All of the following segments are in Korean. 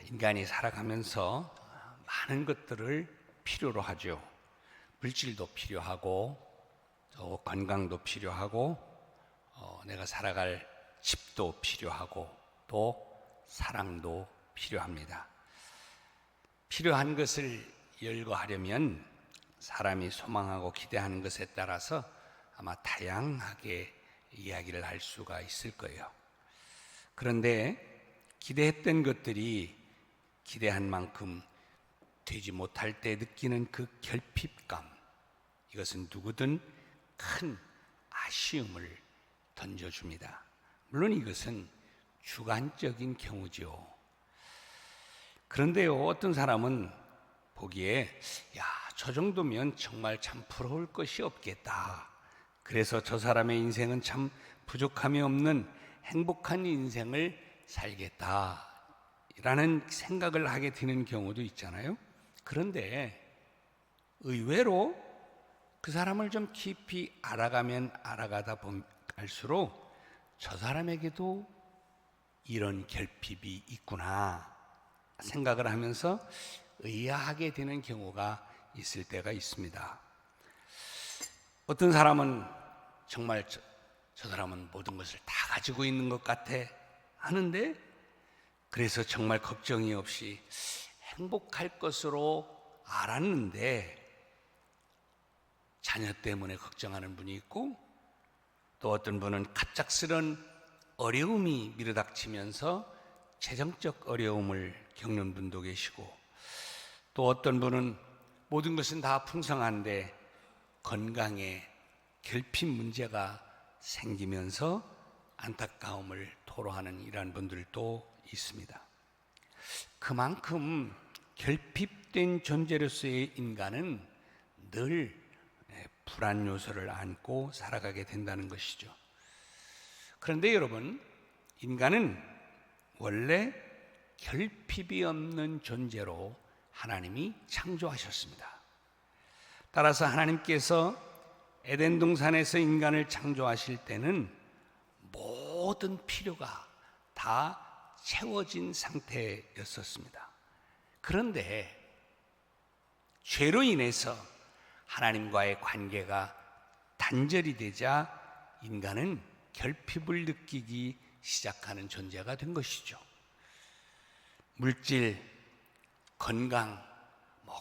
인간이 살아가면서 많은 것들을 필요로 하죠. 물질도 필요하고 또 건강도 필요하고 내가 살아갈 집도 필요하고 또 사랑도 필요합니다. 필요한 것을 열거하려면 사람이 소망하고 기대하는 것에 따라서 아마 다양하게 이야기를 할 수가 있을 거예요. 그런데 기대했던 것들이 기대한 만큼 되지 못할 때 느끼는 그 결핍감, 이것은 누구든 큰 아쉬움을 던져줍니다. 물론 이것은 주관적인 경우죠. 그런데요, 어떤 사람은 보기에 저 정도면 정말 참 부러울 것이 없겠다. 그래서 저 사람의 인생은 참 부족함이 없는 행복한 인생을 살겠다 라는 생각을 하게 되는 경우도 있잖아요. 그런데 의외로 그 사람을 좀 깊이 알아가면 알아가다 갈수록 저 사람에게도 이런 결핍이 있구나 생각을 하면서 의아하게 되는 경우가 있을 때가 있습니다. 어떤 사람은 정말 저 사람은 모든 것을 다 가지고 있는 것 같아 하는데, 그래서 정말 걱정이 없이 행복할 것으로 알았는데 자녀 때문에 걱정하는 분이 있고, 또 어떤 분은 갑작스런 어려움이 밀어닥치면서 재정적 어려움을 겪는 분도 계시고, 또 어떤 분은 모든 것은 다 풍성한데 건강에 결핍 문제가 생기면서 안타까움을 토로하는 이러한 분들도 있습니다. 그만큼 결핍된 존재로서의 인간은 늘 불안 요소를 안고 살아가게 된다는 것이죠. 그런데 여러분, 인간은 원래 결핍이 없는 존재로 하나님이 창조하셨습니다. 따라서 하나님께서 에덴 동산에서 인간을 창조하실 때는 모든 필요가 다 채워진 상태였었습니다. 그런데 죄로 인해서 하나님과의 관계가 단절이 되자 인간은 결핍을 느끼기 시작하는 존재가 된 것이죠. 물질, 건강,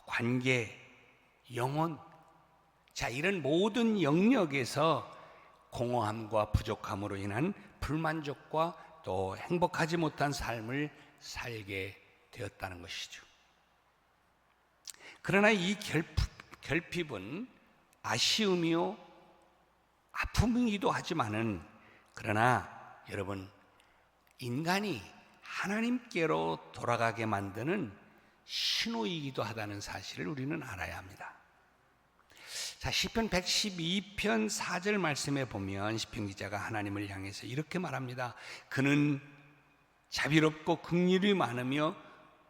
관계, 영혼, 이런 모든 영역에서 공허함과 부족함으로 인한 불만족과 또 행복하지 못한 삶을 살게 되었다는 것이죠. 그러나 이 결핍은 아쉬움이요 아픔이기도 하지만은, 그러나 여러분, 인간이 하나님께로 돌아가게 만드는 신호이기도 하다는 사실을 우리는 알아야 합니다. 시편 112편 4절 말씀에 보면 시편 기자가 하나님을 향해서 이렇게 말합니다. 그는 자비롭고 긍휼이 많으며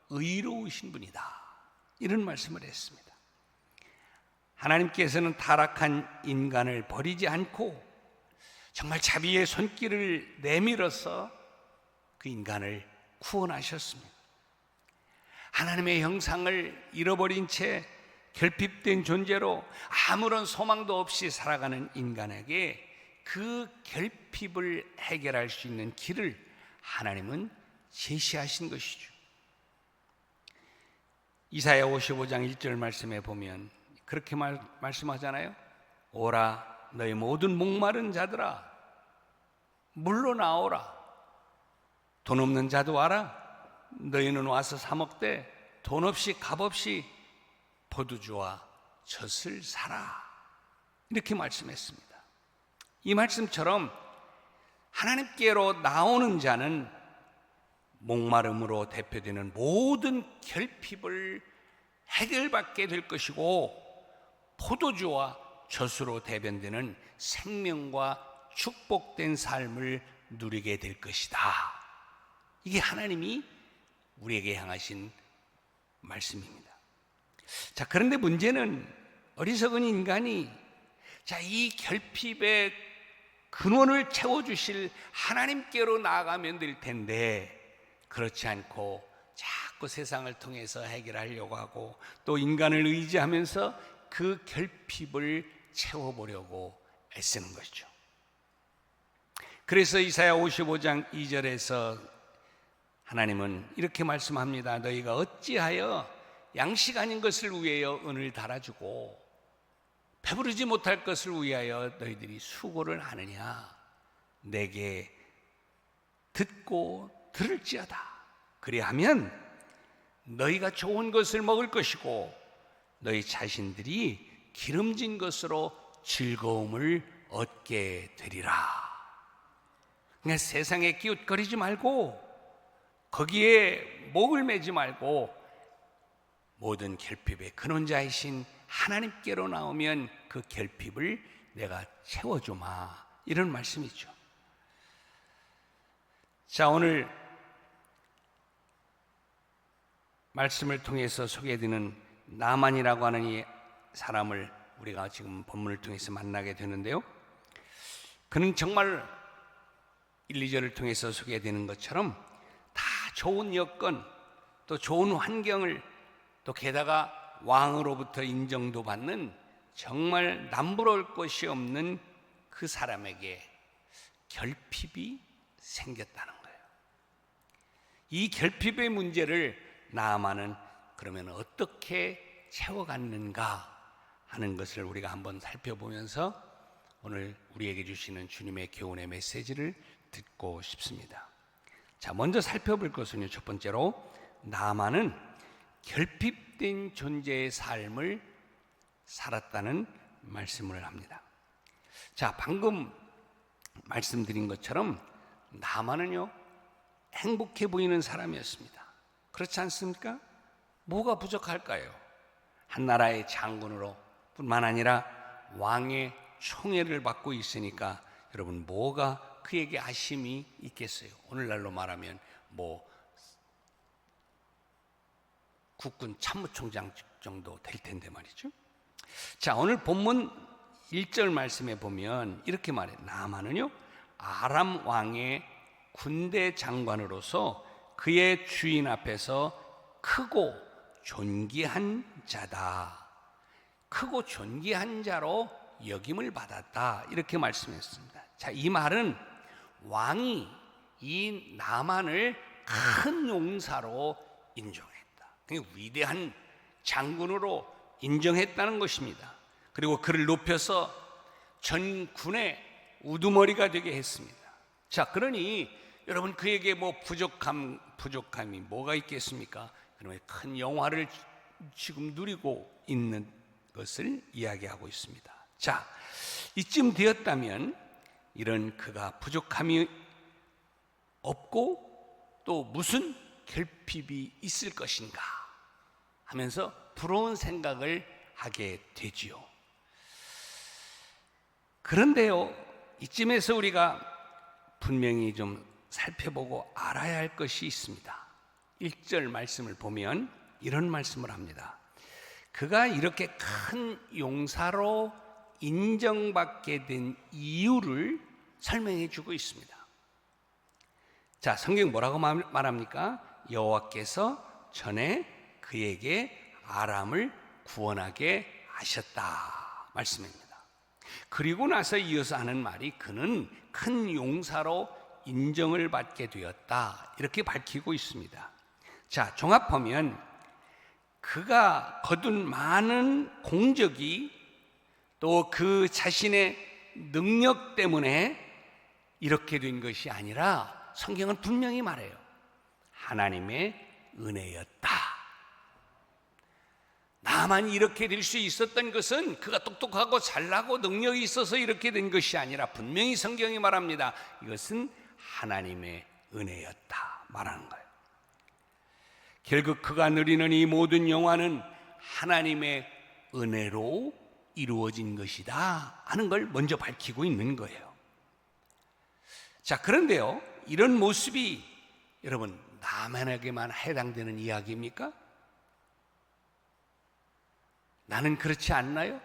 의로우신 분이다, 이런 말씀을 했습니다. 하나님께서는 타락한 인간을 버리지 않고 정말 자비의 손길을 내밀어서 그 인간을 구원하셨습니다. 하나님의 형상을 잃어버린 채 결핍된 존재로 아무런 소망도 없이 살아가는 인간에게 그 결핍을 해결할 수 있는 길을 하나님은 제시하신 것이죠. 이사야 55장 1절 말씀에 보면 그렇게 말씀하잖아요. 오라 너희 모든 목마른 자들아 물로 나오라. 돈 없는 자도 와라. 너희는 와서 사 먹되 돈 없이 값 없이 포도주와 젖을 사라. 이렇게 말씀했습니다. 이 말씀처럼 하나님께로 나오는 자는 목마름으로 대표되는 모든 결핍을 해결받게 될 것이고, 포도주와 젖으로 대변되는 생명과 축복된 삶을 누리게 될 것이다. 이게 하나님이 우리에게 향하신 말씀입니다. 그런데 문제는 어리석은 인간이 이 결핍의 근원을 채워주실 하나님께로 나아가면 될 텐데, 그렇지 않고 자꾸 자꾸 세상을 통해서 해결하려고 하고 또 인간을 의지하면서 그 결핍을 채워보려고 애쓰는 것이죠. 그래서 이사야 55장 2절에서 하나님은 이렇게 말씀합니다. 너희가 어찌하여 양식 아닌 것을 위하여 은을 달아주고 배부르지 못할 것을 위하여 너희들이 수고를 하느냐. 내게 듣고 들을지어다. 그리하면 너희가 좋은 것을 먹을 것이고 너희 자신들이 기름진 것으로 즐거움을 얻게 되리라. 그냥 세상에 기웃거리지 말고 거기에 목을 매지 말고 모든 결핍의 근원자이신 하나님께로 나오면 그 결핍을 내가 채워주마. 이런 말씀이죠. 자, 오늘 말씀을 통해서 소개해드리는 나만이라고 하는 이 사람을 우리가 지금 본문을 통해서 만나게 되는데요. 그는 정말 1, 2절을 통해서 소개되는 것처럼 다 좋은 여건, 또 좋은 환경을, 또 게다가 왕으로부터 인정도 받는 정말 남부러울 것이 없는 그 사람에게 결핍이 생겼다는 거예요. 이 결핍의 문제를 나아만은 그러면 어떻게 채워갔는가 하는 것을 우리가 한번 살펴보면서 오늘 우리에게 주시는 주님의 교훈의 메시지를 듣고 싶습니다. 자, 먼저 살펴볼 것은요, 첫 번째로 나아만은 결핍된 존재의 삶을 살았다는 말씀을 합니다. 자, 방금 말씀드린 것처럼 나아만은요, 행복해 보이는 사람이었습니다. 그렇지 않습니까? 뭐가 부족할까요? 한 나라의 장군으로 뿐만 아니라 왕의 총애를 받고 있으니까 여러분 뭐가 그에게 아심이 있겠어요? 오늘날로 말하면 국군 참모총장 정도 될 텐데 말이죠. 자, 오늘 본문 1절 말씀에 보면 이렇게 말해요. 나아만은요, 아람 왕의 군대 장관으로서 그의 주인 앞에서 크고 존귀한 자다. 크고 존귀한 자로 여김을 받았다. 이렇게 말씀했습니다. 자, 이 말은 왕이 이 나만을 큰 용사로 인정했다. 위대한 장군으로 인정했다는 것입니다. 그리고 그를 높여서 전 군의 우두머리가 되게 했습니다. 자, 그러니 여러분 그에게 부족함이 뭐가 있겠습니까? 그러면 큰 영화를 지금 누리고 있는 것을 이야기하고 있습니다. 자, 이쯤 되었다면 이런 그가 부족함이 없고 또 무슨 결핍이 있을 것인가 하면서 부러운 생각을 하게 되지요. 그런데요, 이쯤에서 우리가 분명히 좀 살펴보고 알아야 할 것이 있습니다. 1절 말씀을 보면 이런 말씀을 합니다. 그가 이렇게 큰 용사로 인정받게 된 이유를 설명해 주고 있습니다. 자, 성경 뭐라고 말합니까? 여호와께서 전에 그에게 아람을 구원하게 하셨다 말씀입니다. 그리고 나서 이어서 하는 말이 그는 큰 용사로 인정을 받게 되었다 이렇게 밝히고 있습니다. 자, 종합하면 그가 거둔 많은 공적이 또 그 자신의 능력 때문에 이렇게 된 것이 아니라 성경은 분명히 말해요. 하나님의 은혜였다. 나만 이렇게 될 수 있었던 것은 그가 똑똑하고 잘나고 능력이 있어서 이렇게 된 것이 아니라 분명히 성경이 말합니다. 이것은 하나님의 은혜였다 말하는 거예요. 결국 그가 누리는 이 모든 영화는 하나님의 은혜로 이루어진 것이다 하는 걸 먼저 밝히고 있는 거예요. 자, 그런데요, 이런 모습이 여러분 나만에게만 해당되는 이야기입니까? 나는 그렇지 않나요?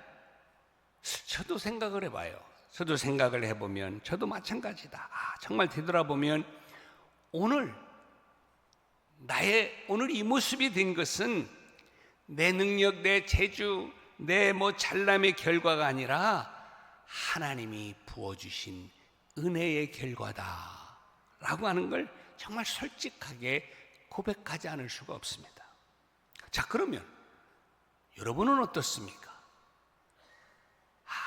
저도 생각을 해봐요. 저도 생각을 해보면 저도 마찬가지다. 정말 되돌아보면 오늘 나의 오늘 이 모습이 된 것은 내 능력, 내 재주, 내 잘남의 결과가 아니라 하나님이 부어주신 은혜의 결과다라고 하는 걸 정말 솔직하게 고백하지 않을 수가 없습니다. 자, 그러면 여러분은 어떻습니까?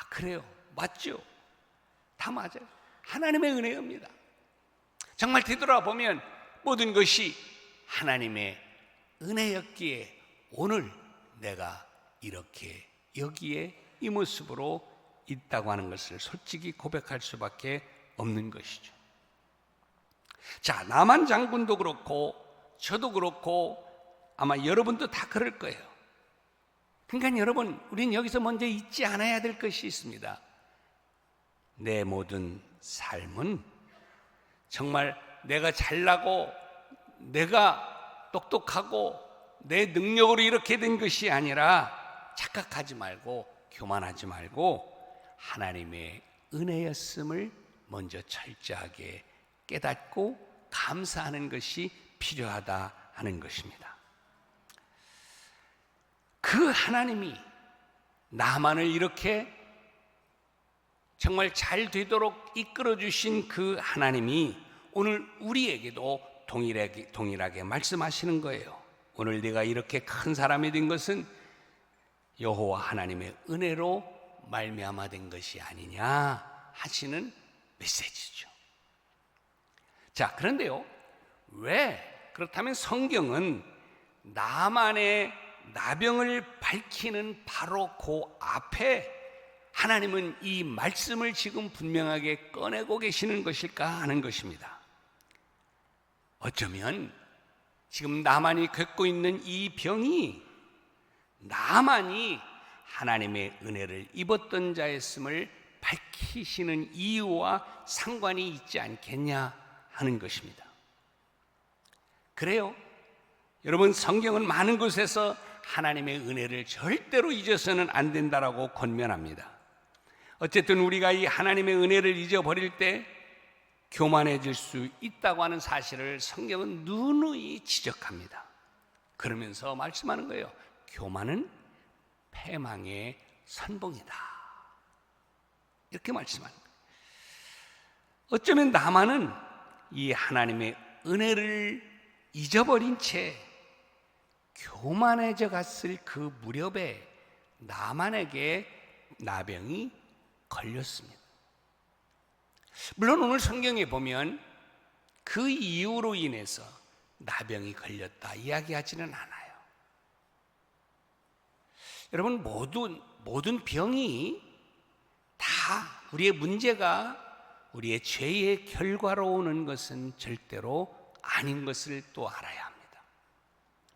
그래요. 맞죠? 다 맞아요. 하나님의 은혜입니다. 정말 되돌아보면 모든 것이 하나님의 은혜였기에 오늘 내가 이렇게 여기에 이 모습으로 있다고 하는 것을 솔직히 고백할 수밖에 없는 것이죠. 자, 나만 장군도 그렇고 저도 그렇고 아마 여러분도 다 그럴 거예요. 그러니까 여러분, 우리는 여기서 먼저 잊지 않아야 될 것이 있습니다. 내 모든 삶은 정말 내가 잘나고 내가 똑똑하고 내 능력으로 이렇게 된 것이 아니라 착각하지 말고 교만하지 말고 하나님의 은혜였음을 먼저 철저하게 깨닫고 감사하는 것이 필요하다 하는 것입니다. 그 하나님이 나만을 이렇게 정말 잘 되도록 이끌어 주신 그 하나님이 오늘 우리에게도 동일하게 말씀하시는 거예요. 오늘 네가 이렇게 큰 사람이 된 것은 여호와 하나님의 은혜로 말미암아 된 것이 아니냐 하시는 메시지죠. 자, 그런데요, 왜 그렇다면 성경은 나만의 나병을 밝히는 바로 그 앞에 하나님은 이 말씀을 지금 분명하게 꺼내고 계시는 것일까 하는 것입니다. 어쩌면 지금 나만이 겪고 있는 이 병이 나만이 하나님의 은혜를 입었던 자였음을 밝히시는 이유와 상관이 있지 않겠냐 하는 것입니다. 그래요. 여러분, 성경은 많은 곳에서 하나님의 은혜를 절대로 잊어서는 안 된다라고 권면합니다. 어쨌든 우리가 이 하나님의 은혜를 잊어버릴 때 교만해질 수 있다고 하는 사실을 성경은 누누이 지적합니다. 그러면서 말씀하는 거예요. 교만은 패망의 선봉이다. 이렇게 말씀하는 거예요. 어쩌면 나만은 이 하나님의 은혜를 잊어버린 채 교만해져 갔을 그 무렵에 나만에게 나병이 걸렸습니다. 물론 오늘 성경에 보면 그 이유로 인해서 나병이 걸렸다 이야기하지는 않아요. 여러분, 모든 병이 다 우리의 문제가 우리의 죄의 결과로 오는 것은 절대로 아닌 것을 또 알아야 합니다.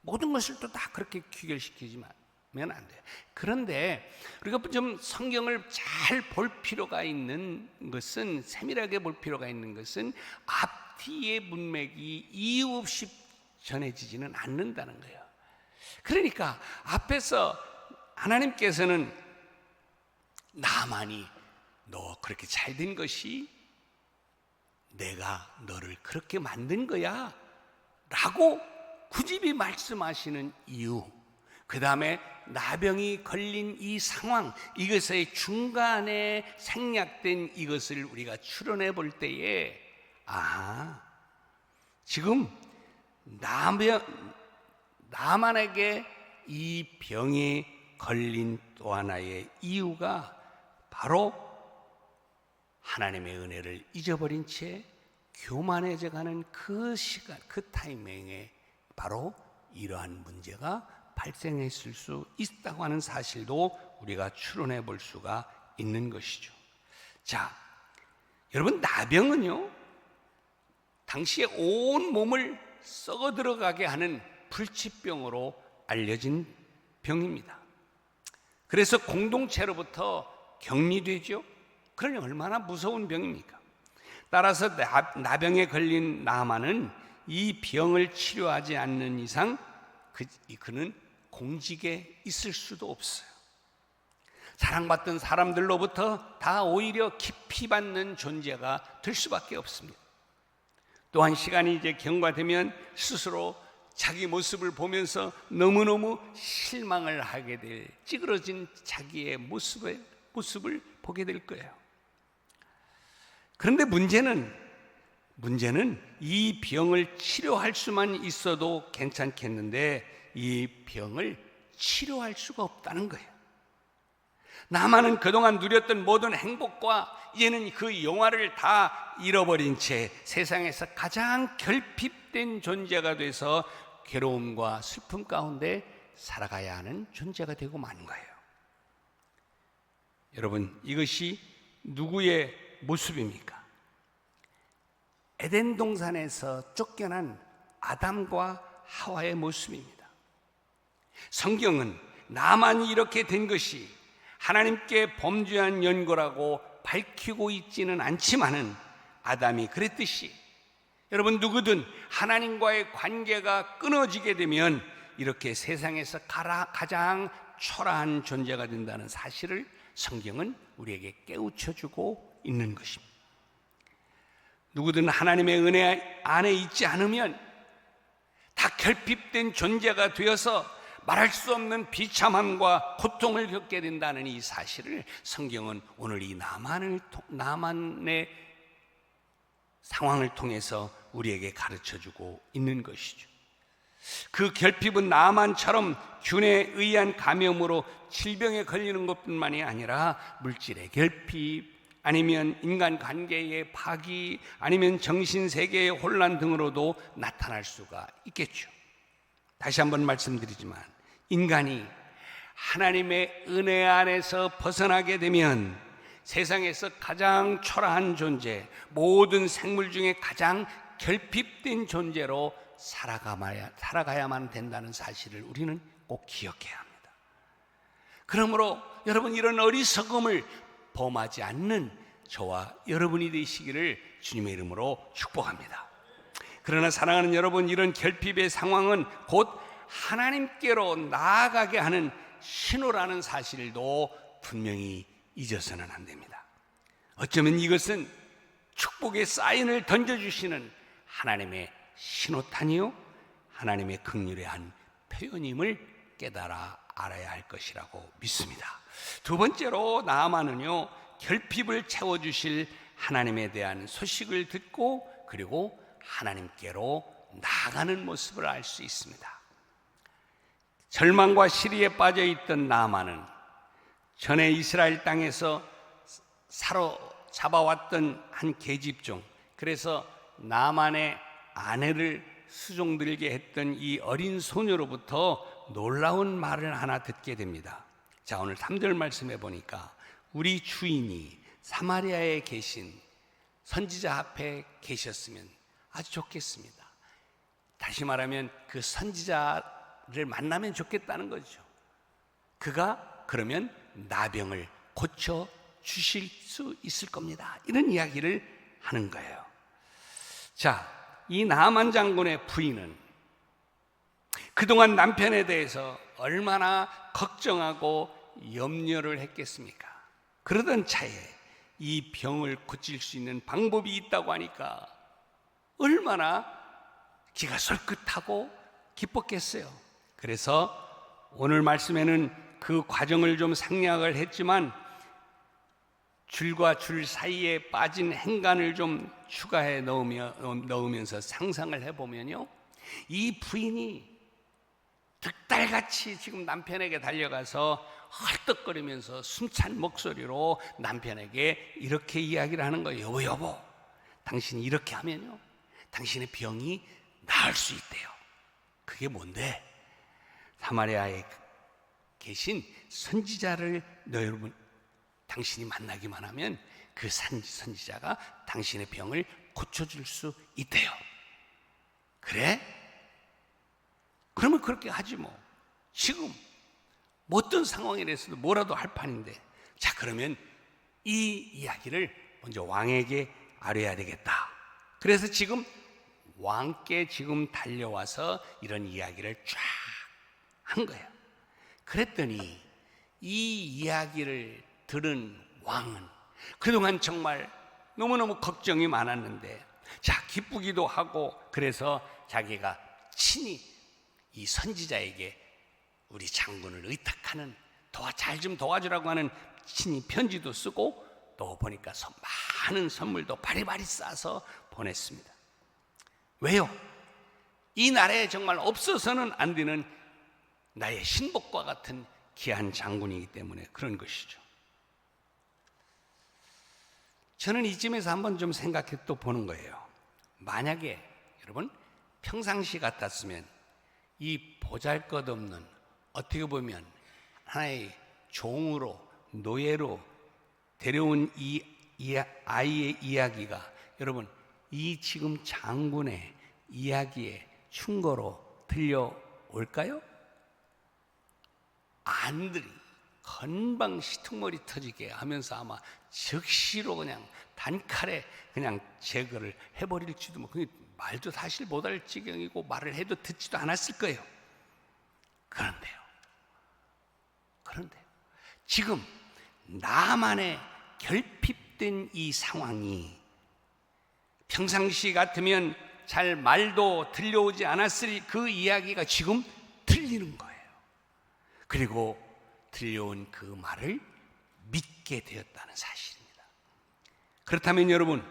모든 것을 또 다 그렇게 귀결시키지만 안 돼요. 그런데 우리가 좀 성경을 잘 볼 필요가 있는 것은, 세밀하게 볼 필요가 있는 것은 앞뒤의 문맥이 이유 없이 전해지지는 않는다는 거예요. 그러니까 앞에서 하나님께서는 나만이 너 그렇게 잘 된 것이 내가 너를 그렇게 만든 거야 라고 굳이 말씀하시는 이유, 그 다음에 나병이 걸린 이 상황, 이것의 중간에 생략된 이것을 우리가 추론해 볼 때에 지금 나만에게 이 병에 걸린 또 하나의 이유가 바로 하나님의 은혜를 잊어버린 채 교만해져 가는 그 시간, 그 타이밍에 바로 이러한 문제가 발생했을 수 있다고 하는 사실도 우리가 추론해 볼 수가 있는 것이죠. 자, 여러분, 나병은요, 당시에 온 몸을 썩어 들어가게 하는 불치병으로 알려진 병입니다. 그래서 공동체로부터 격리되죠. 그러니 얼마나 무서운 병입니까? 따라서 나병에 걸린 나만은 이 병을 치료하지 않는 이상 그는 공직에 있을 수도 없어요. 사랑받던 사람들로부터 다 오히려 깊이 받는 존재가 될 수밖에 없습니다. 또한 시간이 이제 경과되면 스스로 자기 모습을 보면서 너무너무 실망을 하게 될, 찌그러진 자기의 모습을 보게 될 거예요. 그런데 문제는 이 병을 치료할 수만 있어도 괜찮겠는데 이 병을 치료할 수가 없다는 거예요. 나만은 그동안 누렸던 모든 행복과 이제는 그 영화를 다 잃어버린 채 세상에서 가장 결핍된 존재가 돼서 괴로움과 슬픔 가운데 살아가야 하는 존재가 되고 마는 거예요. 여러분, 이것이 누구의 모습입니까? 에덴 동산에서 쫓겨난 아담과 하와의 모습입니다. 성경은 나만이 이렇게 된 것이 하나님께 범죄한 연고라고 밝히고 있지는 않지만은 아담이 그랬듯이 여러분, 누구든 하나님과의 관계가 끊어지게 되면 이렇게 세상에서 가장 초라한 존재가 된다는 사실을 성경은 우리에게 깨우쳐주고 있는 것입니다. 누구든 하나님의 은혜 안에 있지 않으면 다 결핍된 존재가 되어서 말할 수 없는 비참함과 고통을 겪게 된다는 이 사실을 성경은 오늘 이 나만의 상황을 통해서 우리에게 가르쳐주고 있는 것이죠. 그 결핍은 나만처럼 균에 의한 감염으로 질병에 걸리는 것뿐만이 아니라 물질의 결핍, 아니면 인간관계의 파기, 아니면 정신세계의 혼란 등으로도 나타날 수가 있겠죠. 다시 한번 말씀드리지만 인간이 하나님의 은혜 안에서 벗어나게 되면 세상에서 가장 초라한 존재, 모든 생물 중에 가장 결핍된 존재로 살아가야만 된다는 사실을 우리는 꼭 기억해야 합니다. 그러므로 여러분, 이런 어리석음을 범하지 않는 저와 여러분이 되시기를 주님의 이름으로 축복합니다. 그러나 사랑하는 여러분, 이런 결핍의 상황은 곧 하나님께로 나아가게 하는 신호라는 사실도 분명히 잊어서는 안 됩니다. 어쩌면 이것은 축복의 사인을 던져주시는 하나님의 신호탄이요, 하나님의 긍휼의 한 표현임을 깨달아 알아야 할 것이라고 믿습니다. 두 번째로 나아만은요, 결핍을 채워주실 하나님에 대한 소식을 듣고 그리고 하나님께로 나아가는 모습을 알 수 있습니다. 절망과 시리에 빠져있던 나아만은 전에 이스라엘 땅에서 사로잡아왔던 한 계집종, 그래서 나아만의 아내를 수종들게 했던 이 어린 소녀로부터 놀라운 말을 하나 듣게 됩니다. 자, 오늘 3절 말씀해 보니까 우리 주인이 사마리아에 계신 선지자 앞에 계셨으면 아주 좋겠습니다. 다시 말하면 그 선지자를 만나면 좋겠다는 거죠. 그가 그러면 나병을 고쳐 주실 수 있을 겁니다. 이런 이야기를 하는 거예요. 자, 이 나아만 장군의 부인은 그동안 남편에 대해서 얼마나 걱정하고 염려를 했겠습니까? 그러던 차에 이 병을 고칠 수 있는 방법이 있다고 하니까 얼마나 기가 솔깃하고 기뻤겠어요. 그래서 오늘 말씀에는 그 과정을 좀 생략을 했지만 줄과 줄 사이에 빠진 행간을 좀 추가해 넣으면서 상상을 해보면요, 이 부인이 득달같이 지금 남편에게 달려가서 헐떡거리면서 숨찬 목소리로 남편에게 이렇게 이야기를 하는 거예요. 여보, 당신이 이렇게 하면요, 당신의 병이 나을 수 있대요. 그게 뭔데? 사마리아에 계신 선지자를 여러분, 당신이 만나기만 하면 그 선지자가 당신의 병을 고쳐줄 수 있대요. 그래? 그러면 그렇게 하지 뭐. 지금 어떤 상황이라서도 뭐라도 할 판인데. 자, 그러면 이 이야기를 먼저 왕에게 알려야 되겠다. 그래서 지금 왕께 지금 달려와서 이런 이야기를 쫙 한 거예요. 그랬더니 이 이야기를 들은 왕은 그동안 정말 너무너무 걱정이 많았는데, 자, 기쁘기도 하고, 그래서 자기가 친히 이 선지자에게 우리 장군을 의탁하는 잘 좀 도와주라고 하는 친히 편지도 쓰고 또 보니까 많은 선물도 바리바리 싸서 보냈습니다. 왜요? 이 나라에 정말 없어서는 안 되는 나의 신복과 같은 귀한 장군이기 때문에 그런 것이죠. 저는 이쯤에서 한번 좀 생각해 또 보는 거예요. 만약에 여러분 평상시 같았으면 이 보잘것없는, 어떻게 보면 하나의 종으로, 노예로 데려온 이 아이의 이야기가 여러분 이 지금 장군의 이야기에 충고로 들려올까요? 안 들리, 건방 시퉁머리 터지게 하면서 아마 즉시로 그냥 단칼에 그냥 제거를 해버릴지도 말도 사실 못할 지경이고 말을 해도 듣지도 않았을 거예요. 그런데요, 지금 나만의 결핍된 이 상황이 평상시 같으면 잘 말도 들려오지 않았을 그 이야기가 지금 들리는 거예요. 그리고 들려온 그 말을 믿게 되었다는 사실입니다. 그렇다면 여러분,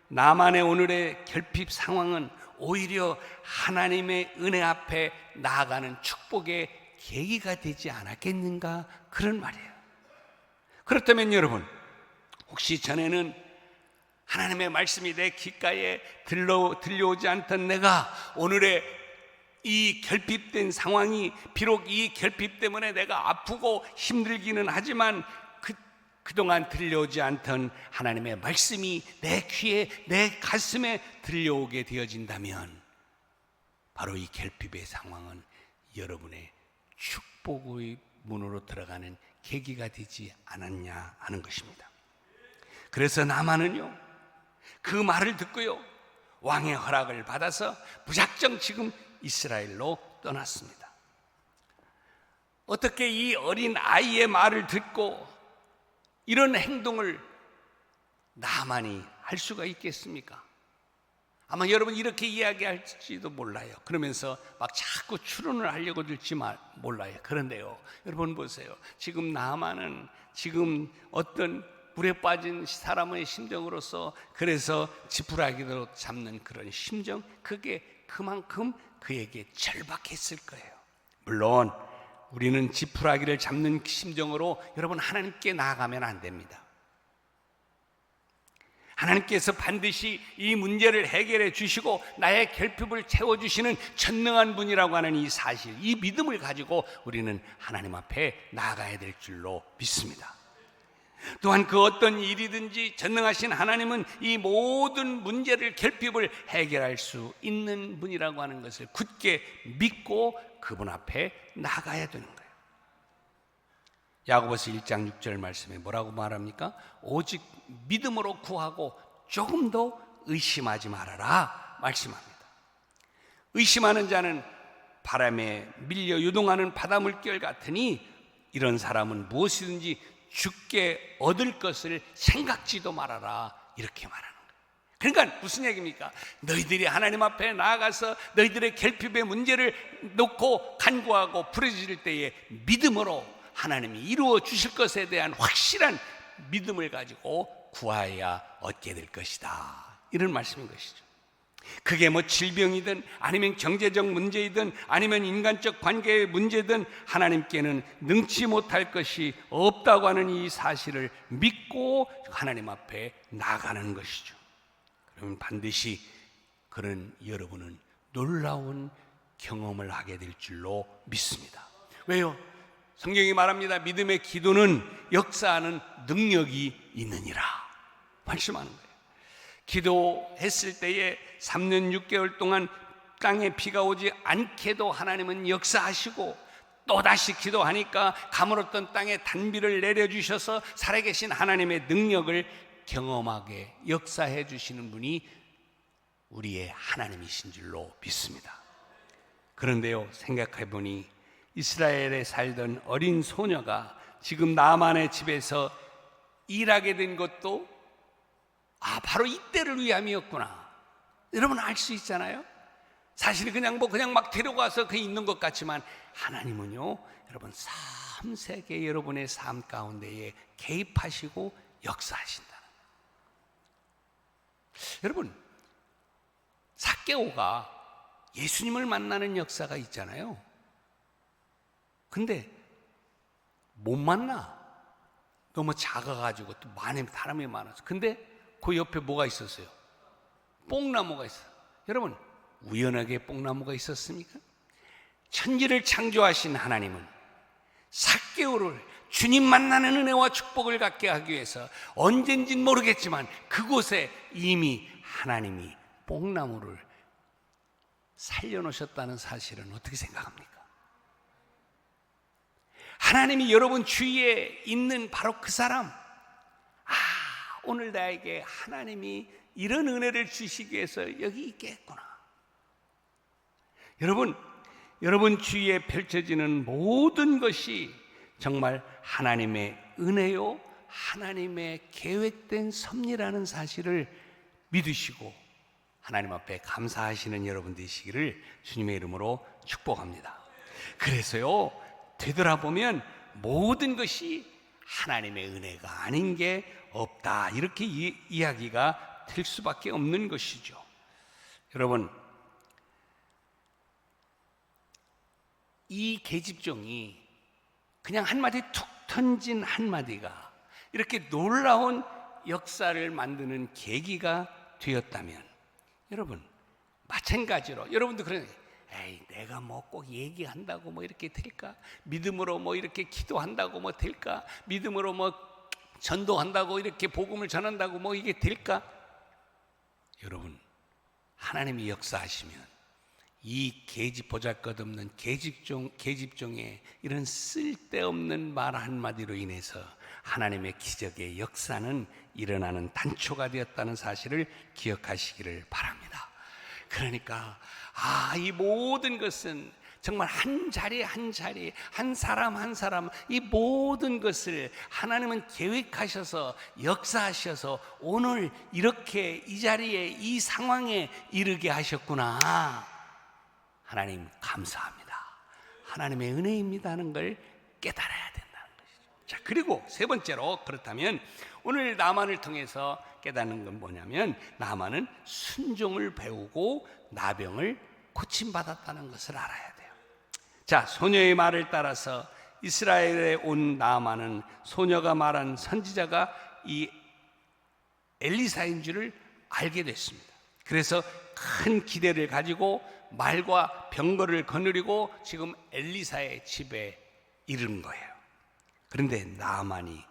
나만의 오늘의 결핍 상황은 오히려 하나님의 은혜 앞에 나아가는 축복의 계기가 되지 않았겠는가, 그런 말이에요. 그렇다면 여러분, 혹시 전에는 하나님의 말씀이 내 귓가에 들려오지 않던 내가 오늘의 이 결핍된 상황이, 비록 이 결핍 때문에 내가 아프고 힘들기는 하지만 그동안 들려오지 않던 하나님의 말씀이 내 귀에, 내 가슴에 들려오게 되어진다면 바로 이 결핍의 상황은 여러분의 축복의 문으로 들어가는 계기가 되지 않았냐 하는 것입니다. 그래서 나만은요, 그 말을 듣고요, 왕의 허락을 받아서 무작정 지금 이스라엘로 떠났습니다. 어떻게 이 어린 아이의 말을 듣고 이런 행동을 나만이 할 수가 있겠습니까? 아마 여러분 이렇게 이야기할지도 몰라요. 그러면서 막 자꾸 추론을 하려고 들지 몰라요. 그런데요, 여러분 보세요. 지금 나만은 지금 어떤 물에 빠진 사람의 심정으로서 그래서 지푸라기로 잡는 그런 심정, 그게 그만큼 그에게 절박했을 거예요. 물론 우리는 지푸라기를 잡는 심정으로 여러분 하나님께 나아가면 안 됩니다. 하나님께서 반드시 이 문제를 해결해 주시고 나의 결핍을 채워주시는 전능한 분이라고 하는 이 사실, 이 믿음을 가지고 우리는 하나님 앞에 나아가야 될 줄로 믿습니다. 또한 그 어떤 일이든지 전능하신 하나님은 이 모든 문제를, 결핍을 해결할 수 있는 분이라고 하는 것을 굳게 믿고 그분 앞에 나가야 되는 거예요. 야고보서 1장 6절 말씀에 뭐라고 말합니까? 오직 믿음으로 구하고 조금도 의심하지 말아라 말씀합니다. 의심하는 자는 바람에 밀려 요동하는 바닷물결 같으니 이런 사람은 무엇이든지 죽게 얻을 것을 생각지도 말아라, 이렇게 말하는 거예요. 그러니까 무슨 얘기입니까? 너희들이 하나님 앞에 나아가서 너희들의 결핍의 문제를 놓고 간구하고 부르짖을 때에 믿음으로 하나님이 이루어 주실 것에 대한 확실한 믿음을 가지고 구하여야 얻게 될 것이다, 이런 말씀인 것이죠. 그게 뭐 질병이든 아니면 경제적 문제이든 아니면 인간적 관계의 문제든 하나님께는 능치 못할 것이 없다고 하는 이 사실을 믿고 하나님 앞에 나가는 것이죠. 그러면 반드시 그런 여러분은 놀라운 경험을 하게 될 줄로 믿습니다. 왜요? 성경이 말합니다. 믿음의 기도는 역사하는 능력이 있느니라 말씀하는 거예요. 기도했을 때에 3년 6개월 동안 땅에 비가 오지 않게도 하나님은 역사하시고, 또다시 기도하니까 가물었던 땅에 단비를 내려주셔서 살아계신 하나님의 능력을 경험하게 역사해 주시는 분이 우리의 하나님이신 줄로 믿습니다. 그런데요, 생각해 보니 이스라엘에 살던 어린 소녀가 지금 나만의 집에서 일하게 된 것도 바로 이때를 위함이었구나, 여러분 알 수 있잖아요. 사실 그냥 막 데려가서 그 있는 것 같지만 하나님은요, 여러분 3세계 여러분의 삶 가운데에 개입하시고 역사하신다는 거예요. 여러분, 삭개오가 예수님을 만나는 역사가 있잖아요. 근데 못 만나. 너무 작아가지고 또 많은 사람이 많아서. 근데 그 옆에 뭐가 있었어요? 뽕나무가 있어요. 여러분, 우연하게 뽕나무가 있었습니까? 천지를 창조하신 하나님은 삭개오를 주님 만나는 은혜와 축복을 갖게 하기 위해서 언젠진 모르겠지만 그곳에 이미 하나님이 뽕나무를 살려놓으셨다는 사실은 어떻게 생각합니까? 하나님이 여러분 주위에 있는 바로 그 사람, 오늘 나에게 하나님이 이런 은혜를 주시기 위해서 여기 있겠구나. 여러분 주위에 펼쳐지는 모든 것이 정말 하나님의 은혜요, 하나님의 계획된 섭리라는 사실을 믿으시고 하나님 앞에 감사하시는 여러분 되시기를 주님의 이름으로 축복합니다. 그래서요, 되돌아보면 모든 것이 하나님의 은혜가 아닌 게 없다, 이렇게 이야기가 될 수밖에 없는 것이죠. 여러분, 이 계집종이 그냥 한마디 툭 던진 한마디가 이렇게 놀라운 역사를 만드는 계기가 되었다면, 여러분 마찬가지로 여러분도 그런, 에이 내가 뭐 꼭 얘기한다고 뭐 이렇게 될까? 믿음으로 뭐 이렇게 기도한다고 뭐 될까? 믿음으로 뭐 전도한다고 이렇게 복음을 전한다고 뭐 이게 될까? 여러분, 하나님이 역사하시면 이 계집 보잘것없는 계집종의 이런 쓸데없는 말 한마디로 인해서 하나님의 기적의 역사는 일어나는 단초가 되었다는 사실을 기억하시기를 바랍니다. 그러니까 이 모든 것은 정말 한 자리 한 자리, 한 사람 한 사람, 이 모든 것을 하나님은 계획하셔서 역사하셔서 오늘 이렇게 이 자리에, 이 상황에 이르게 하셨구나. 하나님 감사합니다. 하나님의 은혜입니다 하는 걸 깨달아야 된다는 것이죠. 자, 그리고 세 번째로, 그렇다면 오늘 나만을 통해서 깨닫는 건 뭐냐면, 나만은 순종을 배우고 나병을 고침받았다는 것을 알아야 돼요. 자, 소녀의 말을 따라서 이스라엘에 온 나만은 소녀가 말한 선지자가 이 엘리사인 줄을 알게 됐습니다. 그래서 큰 기대를 가지고 말과 병거를 거느리고 지금 엘리사의 집에 이른 거예요. 그런데 나만이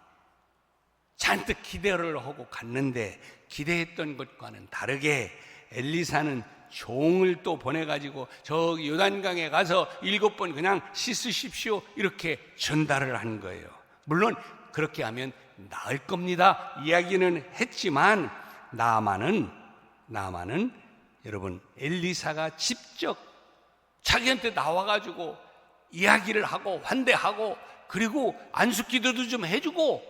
잔뜩 기대를 하고 갔는데 기대했던 것과는 다르게 엘리사는 종을 또 보내가지고 저기 요단강에 가서 7번 그냥 씻으십시오 이렇게 전달을 한 거예요. 물론 그렇게 하면 나을 겁니다 이야기는 했지만, 나만은 여러분 엘리사가 직접 자기한테 나와가지고 이야기를 하고 환대하고, 그리고 안수기도도 좀 해주고,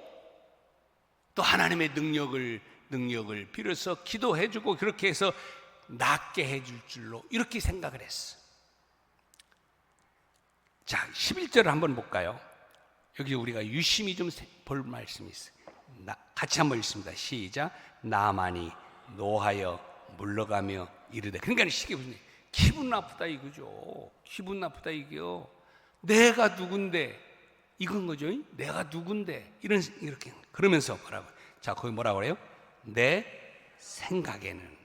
또 하나님의 능력을 빌어서 기도해주고, 그렇게 해서 낫게 해줄 줄로 이렇게 생각을 했어. 자, 11절을 한번 볼까요? 여기 우리가 유심히 좀 볼 말씀이 있어요. 같이 한번 읽습니다. 시작. 나만이 노하여 물러가며 이르되. 그러니까 쉽게 보시면 기분 나쁘다 이거죠. 기분 나쁘다 이게요. 내가 누군데 이건 거죠. 내가 누군데 이렇게 그러면서 뭐라고? 자, 거기 뭐라고 그래요? 내 생각에는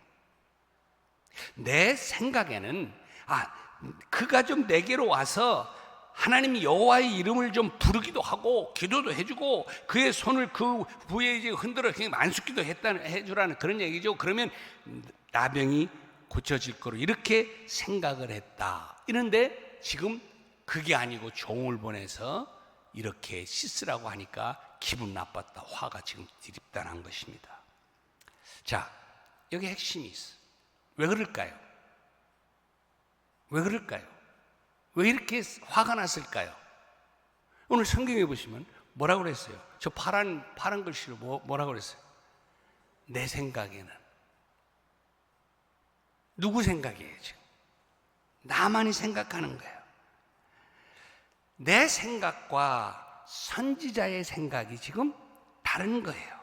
그가 좀 내게로 와서 하나님 여호와의 이름을 좀 부르기도 하고 기도도 해주고 그의 손을 그 부에 이제 흔들어 그냥 안수기도 해주라는 그런 얘기죠. 그러면 나병이 고쳐질 거로 이렇게 생각을 했다. 이런데 지금 그게 아니고 종을 보내서 이렇게 씻으라고 하니까 기분 나빴다. 화가 지금 드립단한 것입니다. 자, 여기 핵심이 있어. 왜 그럴까요? 왜 이렇게 화가 났을까요? 오늘 성경에 보시면 뭐라고 그랬어요? 저 파란 글씨로 뭐라고 그랬어요? 내 생각에는. 누구 생각이에요 지금? 나만이 생각하는 거예요. 내 생각과 선지자의 생각이 지금 다른 거예요.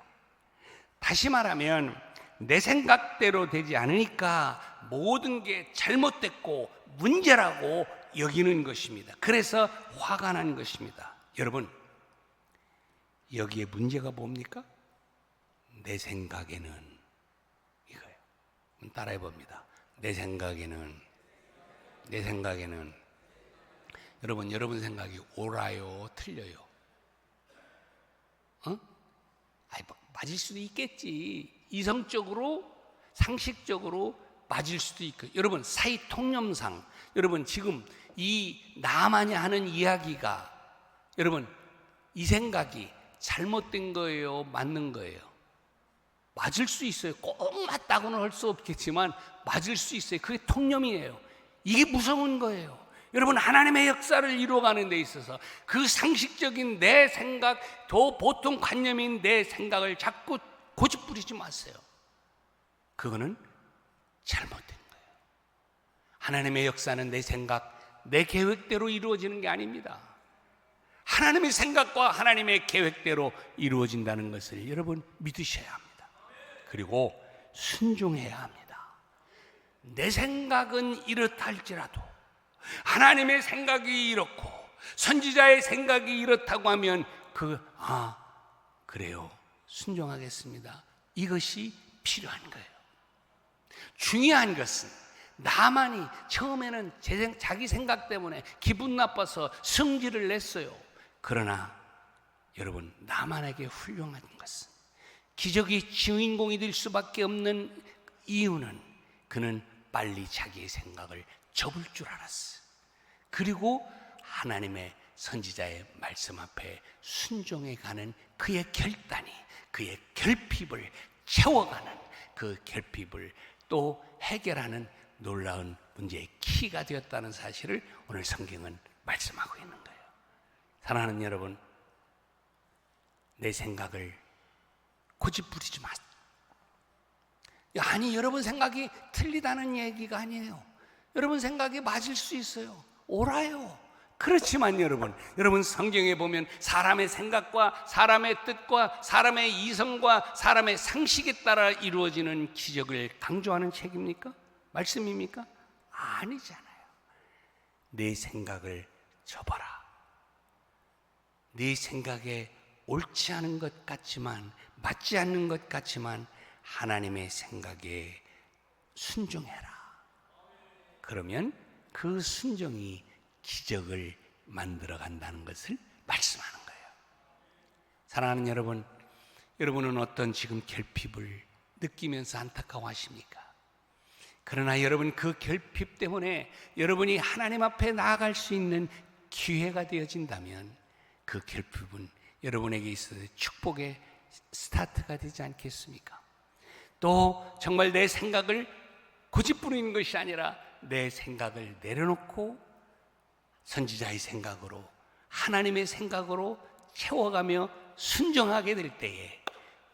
다시 말하면 내 생각대로 되지 않으니까 모든 게 잘못됐고 문제라고 여기는 것입니다. 그래서 화가 난 것입니다. 여러분, 여기에 문제가 뭡니까? 내 생각에는 이거예요. 따라해 봅니다. 내 생각에는 여러분 생각이 옳아요, 틀려요? 맞을 수도 있겠지. 이성적으로, 상식적으로 맞을 수도 있고. 여러분, 사회 통념상 여러분 지금 이 나만이 하는 이야기가 여러분 이 생각이 잘못된 거예요, 맞는 거예요? 맞을 수 있어요. 꼭 맞다고는 할 수 없겠지만 맞을 수 있어요. 그게 통념이에요. 이게 무서운 거예요. 여러분, 하나님의 역사를 이루어가는 데 있어서 그 상식적인 내 생각, 더 보통 관념인 내 생각을 자꾸 고집부리지 마세요. 그거는 잘못된 거예요. 하나님의 역사는 내 생각, 내 계획대로 이루어지는 게 아닙니다. 하나님의 생각과 하나님의 계획대로 이루어진다는 것을 여러분 믿으셔야 합니다. 그리고 순종해야 합니다. 내 생각은 이렇다 할지라도 하나님의 생각이 이렇고 선지자의 생각이 이렇다고 하면 그래요, 순종하겠습니다. 이것이 필요한 거예요. 중요한 것은 나만이 처음에는 자기 생각 때문에 기분 나빠서 성질을 냈어요. 그러나 여러분, 나만에게 훌륭한 것은 기적의 주인공이 될 수밖에 없는 이유는 그는 빨리 자기의 생각을 접을 줄 알았어요. 그리고 하나님의 선지자의 말씀 앞에 순종해 가는 그의 결단이 그의 결핍을 채워가는 그 결핍을 또 해결하는 놀라운 문제의 키가 되었다는 사실을 오늘 성경은 말씀하고 있는 거예요. 사랑하는 여러분, 내 생각을 고집부리지 마세요. 아니, 여러분 생각이 틀리다는 얘기가 아니에요. 여러분 생각이 맞을 수 있어요. 옳아요. 그렇지만 여러분 성경에 보면 사람의 생각과 사람의 뜻과 사람의 이성과 사람의 상식에 따라 이루어지는 기적을 강조하는 책입니까? 말씀입니까? 아니잖아요. 내 생각을 접어라. 네 생각에 옳지 않은 것 같지만, 맞지 않는 것 같지만 하나님의 생각에 순종해라. 그러면 그 순종이 기적을 만들어 간다는 것을 말씀하는 거예요. 사랑하는 여러분, 여러분은 어떤 지금 결핍을 느끼면서 안타까워하십니까? 그러나 여러분, 그 결핍 때문에 여러분이 하나님 앞에 나아갈 수 있는 기회가 되어진다면 그 결핍은 여러분에게 있어서 축복의 스타트가 되지 않겠습니까? 또 정말 내 생각을 고집부리는 것이 아니라 내 생각을 내려놓고 선지자의 생각으로, 하나님의 생각으로 채워가며 순종하게 될 때에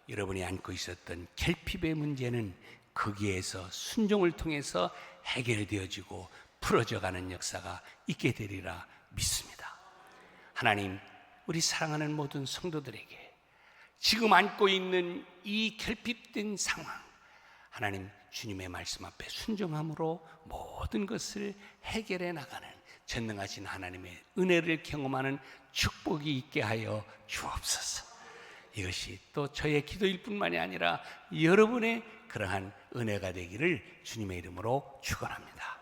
여러분이 안고 있었던 결핍의 문제는 거기에서 순종을 통해서 해결되어지고 풀어져가는 역사가 있게 되리라 믿습니다. 하나님, 우리 사랑하는 모든 성도들에게 지금 안고 있는 이 결핍된 상황, 하나님 주님의 말씀 앞에 순종함으로 모든 것을 해결해 나가는 전능하신 하나님의 은혜를 경험하는 축복이 있게 하여 주옵소서. 이것이 또 저의 기도일 뿐만이 아니라 여러분의 그러한 은혜가 되기를 주님의 이름으로 축원합니다.